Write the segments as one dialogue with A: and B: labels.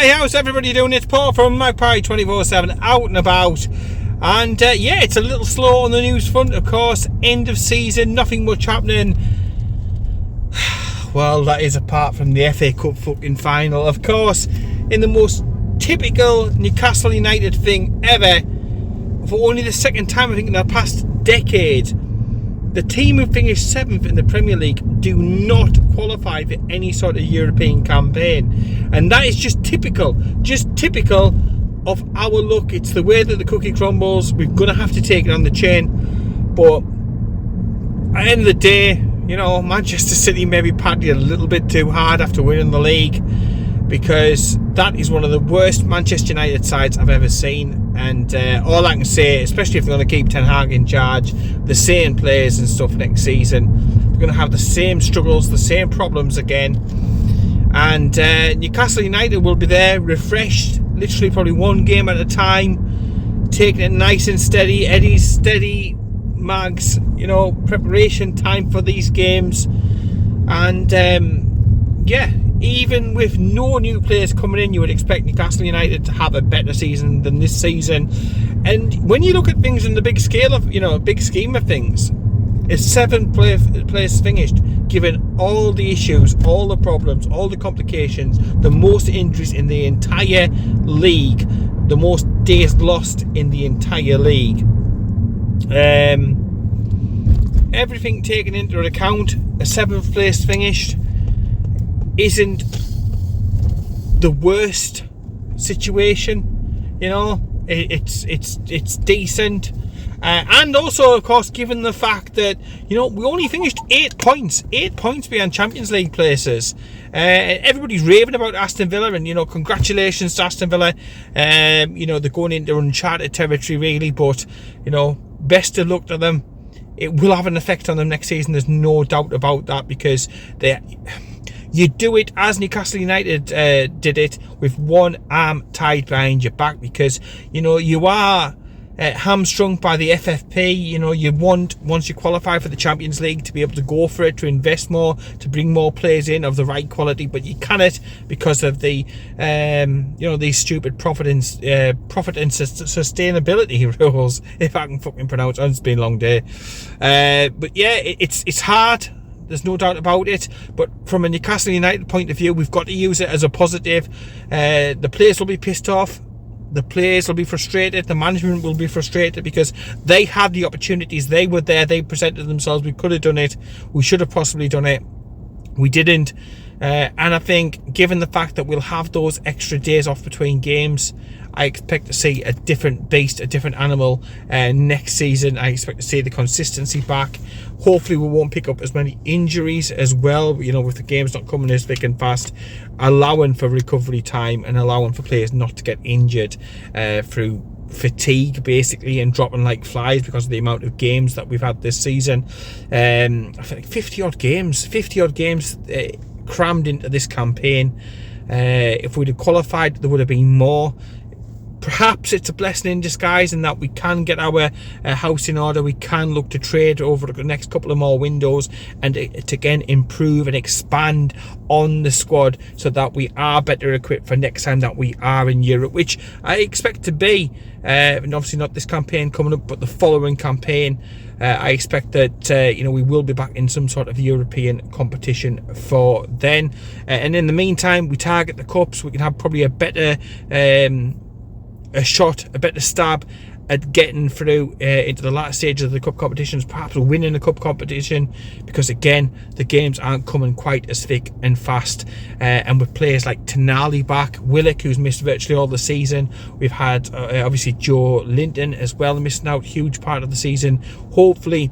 A: Hey, how's everybody doing? It's Paul from Magpie 24/7, out and about. And yeah, it's a little slow on the news front, of course. End of season, nothing much happening. Well, that is apart from the FA Cup fucking final. Of course, in the most typical Newcastle United thing ever, for only the second time I think in the past decade, the team who finished 7th in the Premier League do not qualify for any sort of European campaign. And that is just typical of our luck. It's the way that the cookie crumbles. We're going to have to take it on the chin. But at the end of the day, you know, Manchester City maybe partied a little bit too hard after winning the league, because that is one of the worst Manchester United sides I've ever seen. And all I can say, especially if they're going to keep Ten Hag in charge, the same players and stuff next season, they're going to have the same struggles, the same problems again. And Newcastle United will be there, refreshed, literally probably one game at a time, taking it nice and steady. Eddie's steady, Mags, you know, preparation time for these games. And yeah, even with no new players coming in, you would expect Newcastle United to have a better season than this season. And when you look at things in the big scale of, you know, big scheme of things, it's 7th place finished, given all the issues, all the problems, all the complications, the most injuries in the entire league, the most days lost in the entire league. Everything taken into account, a 7th place finished isn't the worst situation, you know. It's decent, and also, of course, given the fact that, you know, we only finished 8 points behind Champions League places. Everybody's raving about Aston Villa, and, you know, congratulations to Aston Villa. You know, they're going into uncharted territory really, but, you know, best of luck to them. It will have an effect on them next season, there's no doubt about that, because you do it as Newcastle United did it, with one arm tied behind your back, because, you know, you are hamstrung by the FFP. You know, you want, once you qualify for the Champions League, to be able to go for it, to invest more, to bring more players in of the right quality, but you cannot because of the you know, these stupid profit and sustainability rules, if I can fucking pronounce it. It's been a long day. But yeah, it's hard. There's no doubt about it. But from a Newcastle United point of view, we've got to use it as a positive. The players will be pissed off. The players will be frustrated. The management will be frustrated, because they had the opportunities. They were there. They presented themselves. We could have done it. We should have possibly done it. We didn't. And I think, given the fact that we'll have those extra days off between games, I expect to see a different beast, a different animal next season. I expect to see the consistency back. Hopefully we won't pick up as many injuries as well, you know, with the games not coming as thick and fast, allowing for recovery time and allowing for players not to get injured through fatigue, basically, and dropping like flies because of the amount of games that we've had this season. I think 50 odd games crammed into this campaign. If we'd have qualified, there would have been more. Perhaps it's a blessing in disguise in that we can get our house in order. We can look to trade over the next couple of more windows and to again improve and expand on the squad, so that we are better equipped for next time that we are in Europe, which I expect to be. And obviously not this campaign coming up, but the following campaign. I expect that you know, we will be back in some sort of European competition for then. And in the meantime, we target the cups. We can have probably a better a better stab at getting through into the latter stage of the cup competitions, perhaps winning the cup competition, because again, the games aren't coming quite as thick and fast. And with players like Tonali back, Willock, who's missed virtually all the season, we've had obviously Joe Linton as well, missing out huge part of the season. Hopefully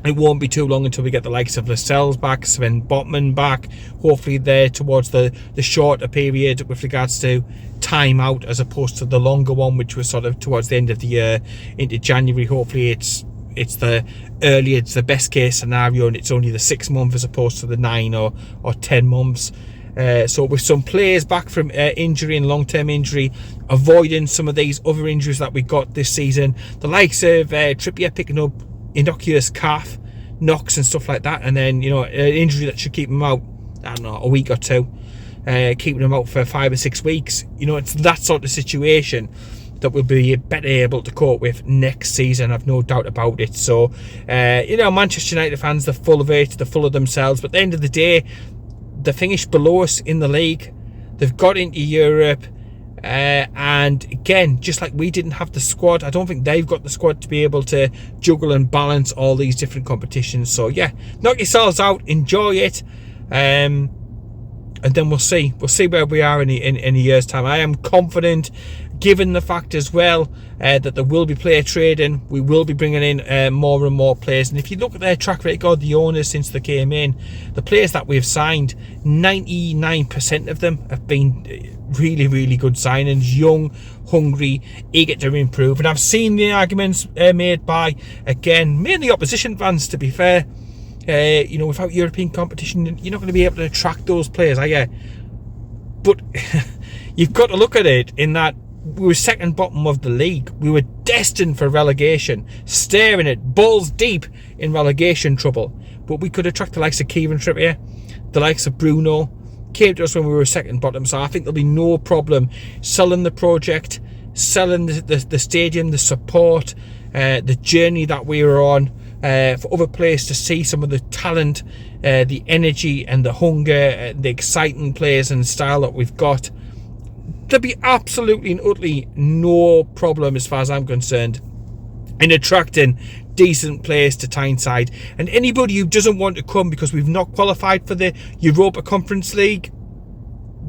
A: it won't be too long until we get the likes of Lascelles back, Sven Botman back, hopefully there towards the shorter period with regards to time out, as opposed to the longer one, which was sort of towards the end of the year into January. Hopefully it's the best case scenario, and it's only the 6 month as opposed to the 9 or 10 months. So with some players back from injury and long-term injury, avoiding some of these other injuries that we got this season, the likes of Trippier picking up innocuous calf knocks and stuff like that, and then, you know, an injury that should keep him out, I don't know, a week or two. keeping them out for 5 or 6 weeks. It's that sort of situation that we'll be better able to cope with next season. I've no doubt about it. So, Manchester United fans, they're full of it, they're full of themselves. But at the end of the day, they finished below us in the league. They've got into Europe. And again, just like we didn't have the squad, I don't think they've got the squad to be able to juggle and balance all these different competitions. So yeah, knock yourselves out, enjoy it, and then we'll see where we are in a year's time. I am confident, given the fact as well that there will be player trading. We will be bringing in more and more players, and if you look at their track record, the owners since they came in, the players that we've signed, 99% of them have been really, really good signings, young, hungry, eager to improve. And I've seen the arguments made by, again, mainly opposition fans, to be fair. Without European competition, you're not going to be able to attract those players, are you? But you've got to look at it in that we were second bottom of the league. We were destined for relegation, staring at balls deep in relegation trouble. But we could attract the likes of Kieran Trippier, the likes of Bruno. Came to us when we were second bottom, so I think there'll be no problem selling the project, selling the stadium, the support, the journey that we were on, for other players to see some of the talent, the energy and the hunger, the exciting players and style that we've got. There'll be absolutely and utterly no problem, as far as I'm concerned, in attracting decent players to Tyneside. And anybody who doesn't want to come because we've not qualified for the Europa Conference League,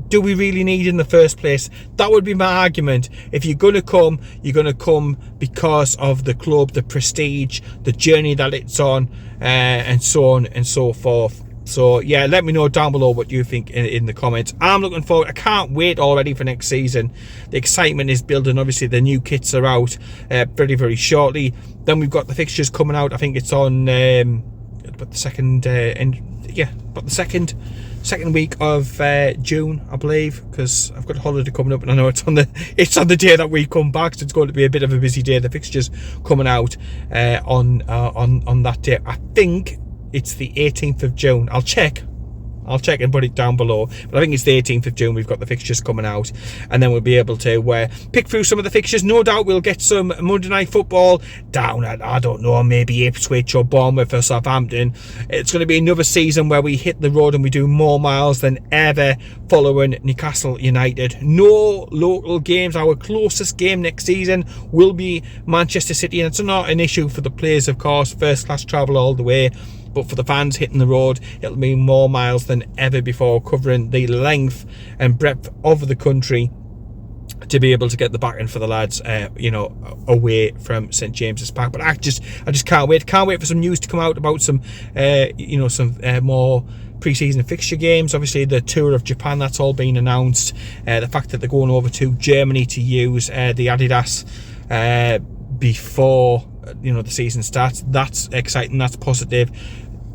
A: do we really need in the first place? That would be my argument. If you're going to come, you're going to come because of the club, the prestige, the journey that it's on, and so on and so forth. So yeah, let me know down below what you think in the comments. I'm looking forward. I can't wait already for next season. The excitement is building. Obviously the new kits are out very, very shortly. Then we've got the fixtures coming out. I think it's on about the second week of June, I believe, because I've got a holiday coming up, and I know it's on the day that we come back, so it's going to be a bit of a busy day. The fixtures coming out on that day. I think it's the 18th of June. I'll check and put it down below, but I think it's the 18th of June we've got the fixtures coming out, and then we'll be able to pick through some of the fixtures. No doubt we'll get some Monday night football down at, I don't know, maybe Ipswich or Bournemouth or Southampton. It's going to be another season where we hit the road and we do more miles than ever following Newcastle United. No local games. Our closest game next season will be Manchester City, and it's not an issue for the players, of course, first class travel all the way. But for the fans hitting the road, it'll be more miles than ever before, covering the length and breadth of the country to be able to get the backing for the lads, away from St James's Park. But I just can't wait. Can't wait for some news to come out about some more pre-season fixture games. Obviously the tour of Japan, that's all been announced. The fact that they're going over to Germany to use the Adidas before the season starts, that's exciting, that's positive.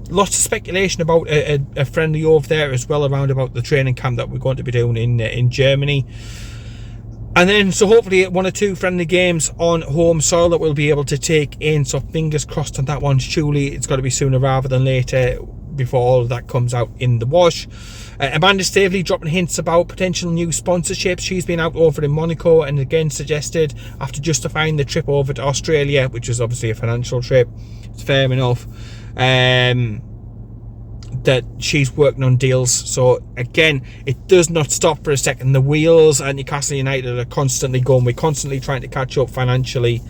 A: Lots of speculation about a friendly over there as well, around about the training camp that we're going to be doing in Germany. And then so hopefully 1 or 2 friendly games on home soil that we'll be able to take in, so fingers crossed on that one. Surely it's got to be sooner rather than later before all of that comes out in the wash. Amanda Staveley dropping hints about potential new sponsorships. She's been out over in Monaco and again suggested, after justifying the trip over to Australia, which was obviously a financial trip, it's fair enough, that she's working on deals. So again, it does not stop for a second. The wheels at Newcastle United are constantly going. We're constantly trying to catch up financially.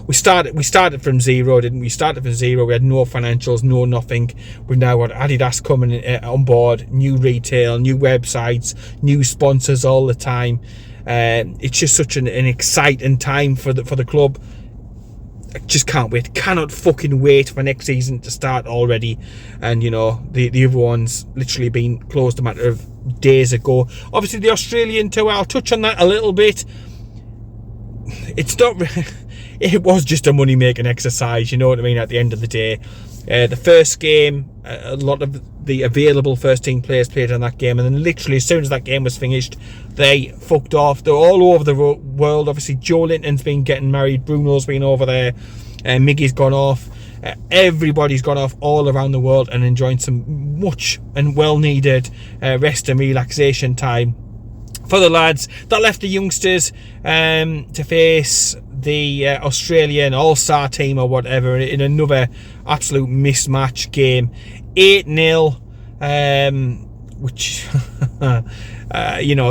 A: We started from zero, didn't we? We started from zero. We had no financials, no nothing. We've now got Adidas coming on board, new retail, new websites, new sponsors all the time. It's just such an exciting time for the club. I just can't wait. Cannot fucking wait for next season to start already. And the other one's literally been closed a matter of days ago. Obviously the Australian tour, I'll touch on that a little bit. It's not. It was just a money-making exercise, you know what I mean, at the end of the day. The first game, a lot of the available first-team players played in that game, and then literally as soon as that game was finished, they fucked off. They're all over the world. Obviously, Joe Linton's been getting married, Bruno's been over there, Miggy's gone off. Everybody's gone off all around the world and enjoying some much and well needed rest and relaxation time for the lads. That left the youngsters to face the Australian all-star team or whatever in another absolute mismatch game. 8-0, which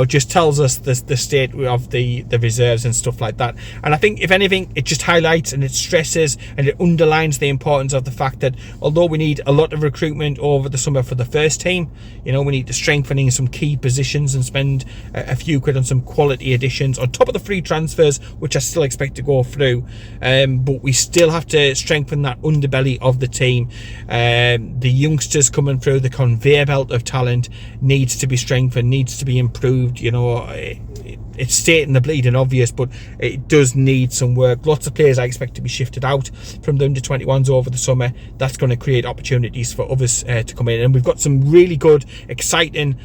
A: just tells us the state of the reserves and stuff like that. And I think if anything, it just highlights and it stresses and it underlines the importance of the fact that although we need a lot of recruitment over the summer for the first team, we need to strengthening some key positions and spend a few quid on some quality additions on top of the free transfers, which I still expect to go through, but we still have to strengthen that underbelly of the team. The youngsters coming through, the conveyor belt of talent needs to be strengthened, needs to be improved. It's stating the bleeding obvious, but it does need some work. Lots of players I expect to be shifted out from the under-21s over the summer. That's going to create opportunities for others to come in, and we've got some really good, exciting,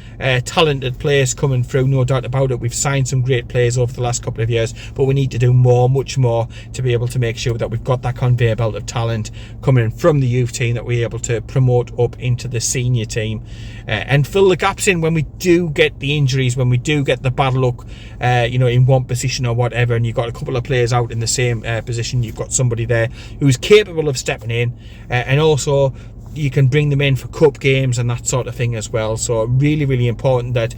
A: talented players coming through, no doubt about it. We've signed some great players over the last couple of years, but we need to do much more to be able to make sure that we've got that conveyor belt of talent coming in from the youth team that we're able to promote up into the senior team, and fill the gaps in when we do get the injuries, when we do get the bad luck in one position or whatever, and you've got a couple of players out in the same position. You've got somebody there who's capable of stepping in, and also you can bring them in for cup games and that sort of thing as well. So really, really important that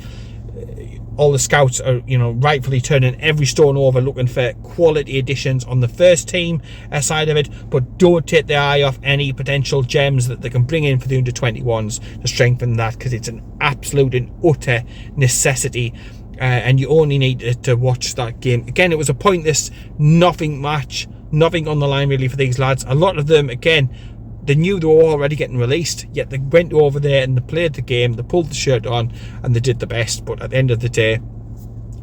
A: all the scouts are, rightfully turning every stone over, looking for quality additions on the first team side of it, but don't take their eye off any potential gems that they can bring in for the under-21s to strengthen that, because it's an absolute and utter necessity. And you only need to watch that game. Again, it was a pointless, nothing match, nothing on the line really for these lads. A lot of them, again, they knew they were already getting released, yet they went over there and they played the game, they pulled the shirt on and they did the best. But at the end of the day,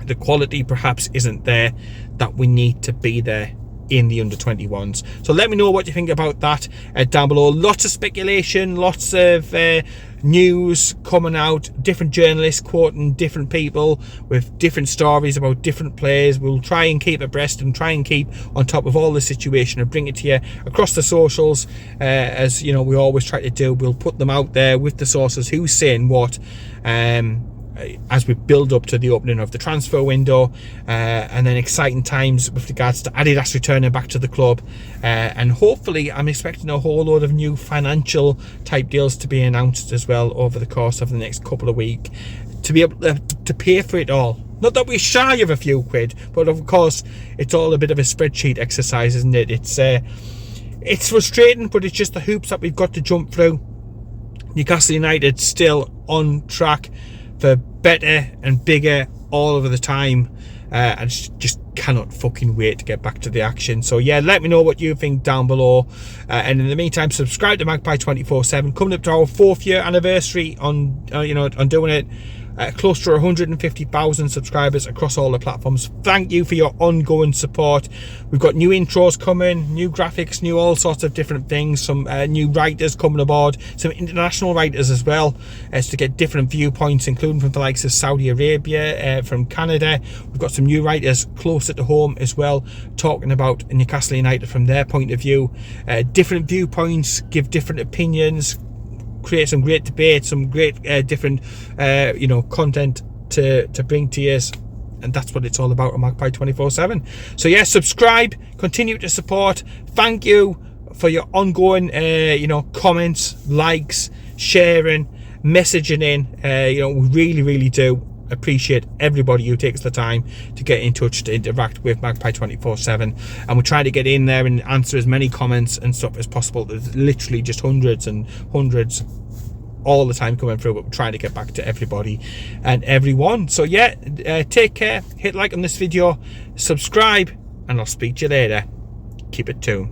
A: the quality perhaps isn't there that we need to be there in the under-21s. So let me know what you think about that down below. Lots of speculation, lots of news coming out, different journalists quoting different people with different stories about different players. We'll try and keep abreast and try and keep on top of all the situation and bring it to you across the socials, as we always try to do. We'll put them out there with the sources, who's saying what, as we build up to the opening of the transfer window, and then exciting times with regards to Adidas returning back to the club, and hopefully I'm expecting a whole load of new financial type deals to be announced as well over the course of the next couple of weeks, to be able to pay for it all. Not that we're shy of a few quid, but of course it's all a bit of a spreadsheet exercise, isn't it? It's frustrating, but it's just the hoops that we've got to jump through. Newcastle United still on track for better and bigger all over the time. I just cannot fucking wait to get back to the action. So yeah, let me know what you think down below, and in the meantime, subscribe to Magpie 24/7. Coming up to our 4th year anniversary on doing it. Close to 150,000 subscribers across all the platforms. Thank you for your ongoing support. We've got new intros coming, new graphics, new all sorts of different things, some new writers coming aboard, some international writers as well, as to get different viewpoints, including from the likes of Saudi Arabia, from Canada. We've got some new writers closer to home as well, talking about Newcastle United from their point of view. Different viewpoints, give different opinions, create some great debate, some great different content to bring to you, and that's what it's all about on Magpie 24/7. So yeah, subscribe, continue to support. Thank you for your ongoing comments, likes, sharing, messaging in. We really do appreciate everybody who takes the time to get in touch, to interact with Magpie 24/7, and we're trying to get in there and answer as many comments and stuff as possible. There's literally just hundreds and hundreds all the time coming through, but we're trying to get back to everybody and everyone. So yeah, take care, hit like on this video, subscribe, and I'll speak to you later. Keep it tuned.